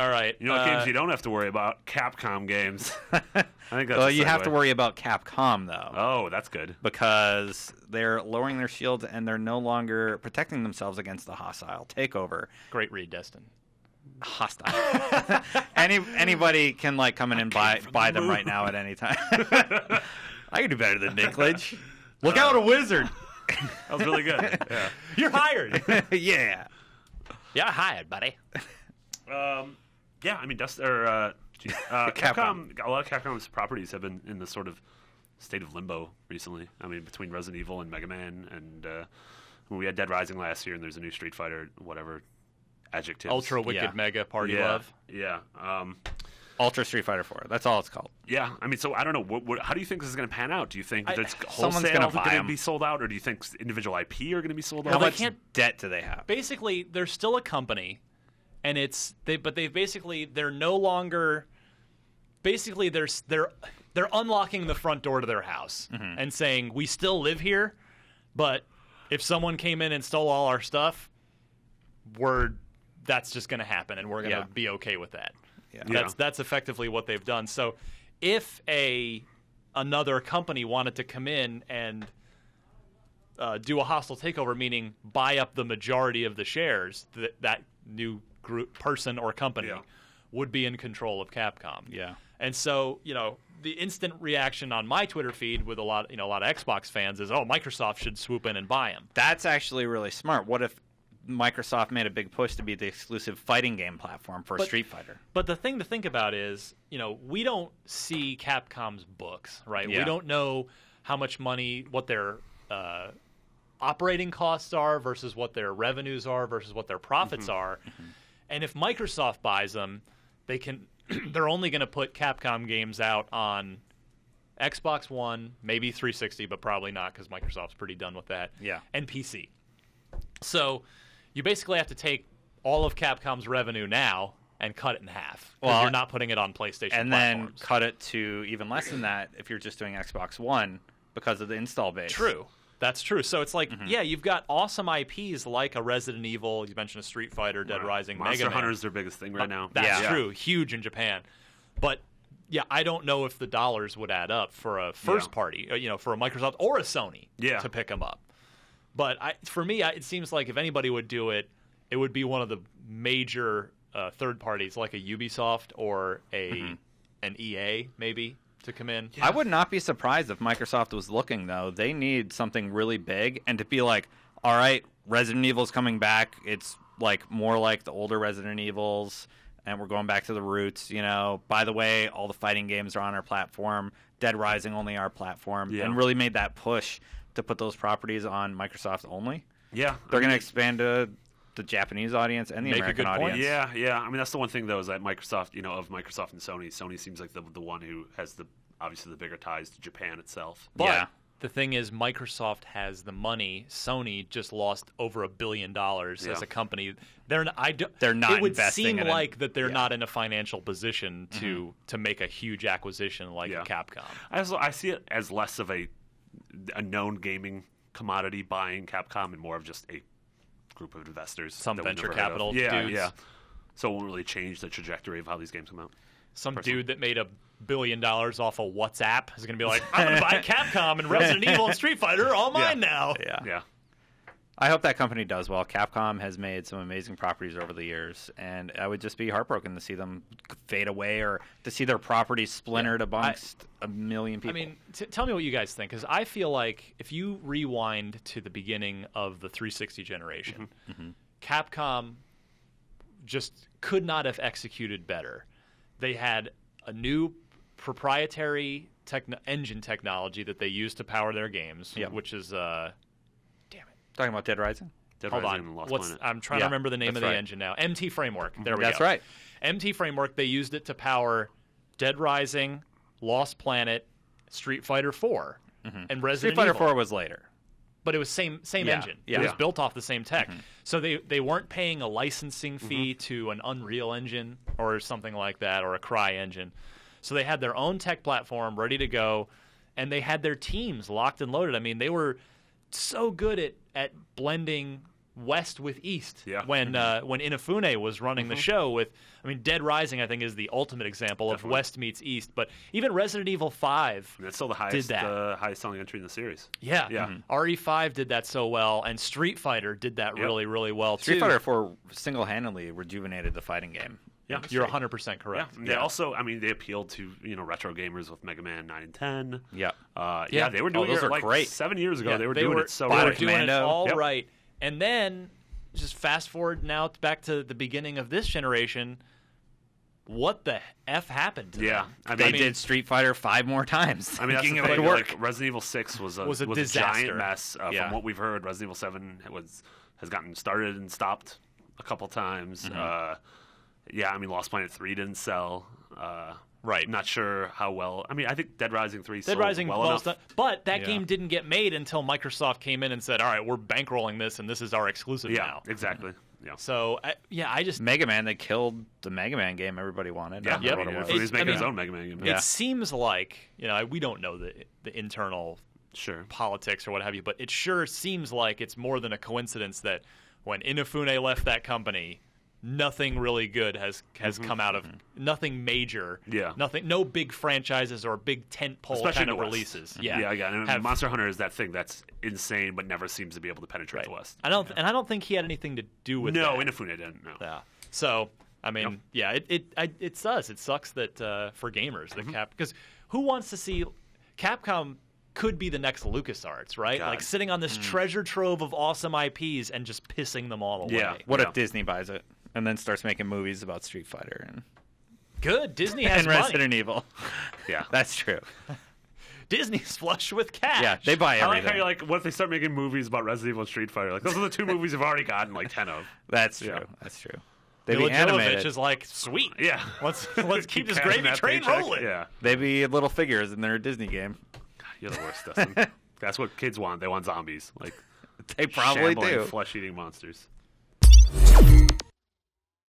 All right. You know what games you don't have to worry about? Capcom games. I think that's well, you have to worry about Capcom, though. Oh, that's good. Because they're lowering their shields and they're no longer protecting themselves against the hostile takeover. Great read, Destin. Hostile. Anybody can like come in and buy them right now at any time. I can do better than Dinklage. Look out, a wizard. That was really good. Yeah. You're hired. Yeah. You're hired, buddy. Yeah, I mean, Capcom. A lot of Capcom's properties have been in this sort of state of limbo recently. I mean, between Resident Evil and Mega Man, and we had Dead Rising last year, and there's a new Street Fighter, whatever adjectives. Ultra Wicked Mega Party Love. Yeah. Ultra Street Fighter 4. That's all it's called. Yeah, I mean, so I don't know. How do you think this is going to pan out? Do you think that someone's wholesale going to be sold out, or do you think individual IP are going to be sold out? How much debt do they have? Basically, they're still a company, and they're no longer. Basically, they're unlocking the front door to their house and saying, "We still live here, but if someone came in and stole all our stuff, that's just going to happen, and we're going to be okay with that." Yeah. That's effectively what they've done. So if another company wanted to come in and do a hostile takeover, meaning buy up the majority of the shares, that new person or company would be in control of Capcom. Yeah. And so, the instant reaction on my Twitter feed with a lot of Xbox fans is, "Oh, Microsoft should swoop in and buy them." That's actually really smart. What if Microsoft made a big push to be the exclusive fighting game platform for Street Fighter? But the thing to think about is, we don't see Capcom's books, right? Yeah. We don't know how much money, what their operating costs are versus what their revenues are versus what their profits are. And if Microsoft buys them, they're only going to put Capcom games out on Xbox One, maybe 360, but probably not because Microsoft's pretty done with that. Yeah. And PC. So you basically have to take all of Capcom's revenue now and cut it in half. Well, you're not putting it on PlayStation and platforms. Then cut it to even less than that if you're just doing Xbox One because of the install base. True. That's true. So it's like, you've got awesome IPs like a Resident Evil. You mentioned a Street Fighter, Dead Rising, Mega Man. Monster Hunter's their biggest thing right now. That's true. Huge in Japan. But, I don't know if the dollars would add up for a first party, for a Microsoft or a Sony to pick them up. But for me, it seems like if anybody would do it, it would be one of the major third parties like a Ubisoft or an EA maybe to come in. Yeah. I would not be surprised if Microsoft was looking, though. They need something really big, and to be like, all right, Resident Evil's coming back. It's like more like the older Resident Evils, and we're going back to the roots. By the way, all the fighting games are on our platform. Dead Rising only our platform, and really made that push to put those properties on Microsoft only. Yeah. They're going to expand to the Japanese audience and the American audience. Yeah. I mean, that's the one thing, though, is that Microsoft, of Microsoft and Sony seems like the one who has obviously the bigger ties to Japan itself. But the thing is, Microsoft has the money. Sony just lost over $1 billion as a company. They're not. It would seem like that they're not in a financial position to make a huge acquisition like Capcom. I see it as less of a known gaming commodity buying Capcom and more of just a group of investors, some venture capital dudes. Yeah. So it won't really change the trajectory of how these games come out. Some dude that made $1 billion off of WhatsApp is going to be like, I'm going to buy Capcom and Resident Evil and Street Fighter, all mine now. Yeah. I hope that company does well. Capcom has made some amazing properties over the years, and I would just be heartbroken to see them fade away or to see their properties splintered amongst a million people. I mean, tell me what you guys think, because I feel like if you rewind to the beginning of the 360 generation, Capcom just could not have executed better. They had a new proprietary engine technology that they use to power their games, which is talking about Dead Rising? Hold on. I'm trying to remember the name of the engine now. MT Framework. There we go. That's right. MT Framework, they used it to power Dead Rising, Lost Planet, Street Fighter 4, and Resident Evil. Street Fighter 4 was later. But it was same engine. It was built off the same tech. So they weren't paying a licensing fee to an Unreal Engine or something like that, or a Cry engine. So they had their own tech platform ready to go, and they had their teams locked and loaded. I mean, they were so good at blending West with East. Yeah. When Inafune was running the show with, I mean, Dead Rising I think is the ultimate example of West meets East. But even Resident Evil 5 that's still the highest highest selling entry in the series. Yeah. Yeah. RE5 did that so well, and Street Fighter did that really, really well too. Street Fighter 4 single-handedly rejuvenated the fighting game. Yeah, you're 100% correct. Yeah. They also, I mean, they appealed to retro gamers with Mega Man 9 and 10. Yeah. They were doing those it are great. 7 years ago. They were doing it so They were right. doing it Commando. all right. And then, just fast forward now back to the beginning of this generation. What the F happened to them? They did Street Fighter 5 more times. I mean, that's the thing. Like, Resident Evil 6 was a disaster. giant mess. From what we've heard, Resident Evil 7 has gotten started and stopped a couple times. I mean, Lost Planet 3 didn't sell. Right. Not sure how well. I mean, I think Dead Rising 3 sold Rising well enough. But that game didn't get made until Microsoft came in and said, all right, we're bankrolling this, and this is our exclusive now. Exactly. Yeah. So, I just... Mega Man, they killed the Mega Man game everybody wanted. Yeah, he's making his own Mega Man game. It seems like, we don't know the internal politics or what have you, but it sure seems like it's more than a coincidence that when Inafune left that company, nothing really good has come out of nothing major. Yeah. No big franchises or big tentpole kind of releases. And Monster Hunter is that thing that's insane but never seems to be able to penetrate the West. I don't think he had anything to do with that. No, Inafune didn't. No. Yeah. So, I mean, it does. It sucks that for gamers that because who wants to see Capcom could be the next LucasArts, right? God. Like sitting on this treasure trove of awesome IPs and just pissing them all away. Yeah. What if Disney buys it and then starts making movies about Street Fighter and good? Disney has and Resident Evil. Yeah, that's true. Disney's flush with cash. Yeah, they buy everything. I like how you're like, what if they start making movies about Resident Evil and Street Fighter? Like, those are the two movies you've already gotten like 10 of. That's true. That's true. They Mila be animated. Jovovich is like, sweet. Yeah, let's keep this gravy train rolling. Yeah, they be little figures in their Disney game. God, you're the worst, Dustin. That's what kids want. They want zombies. Like they probably do. Flesh-eating monsters.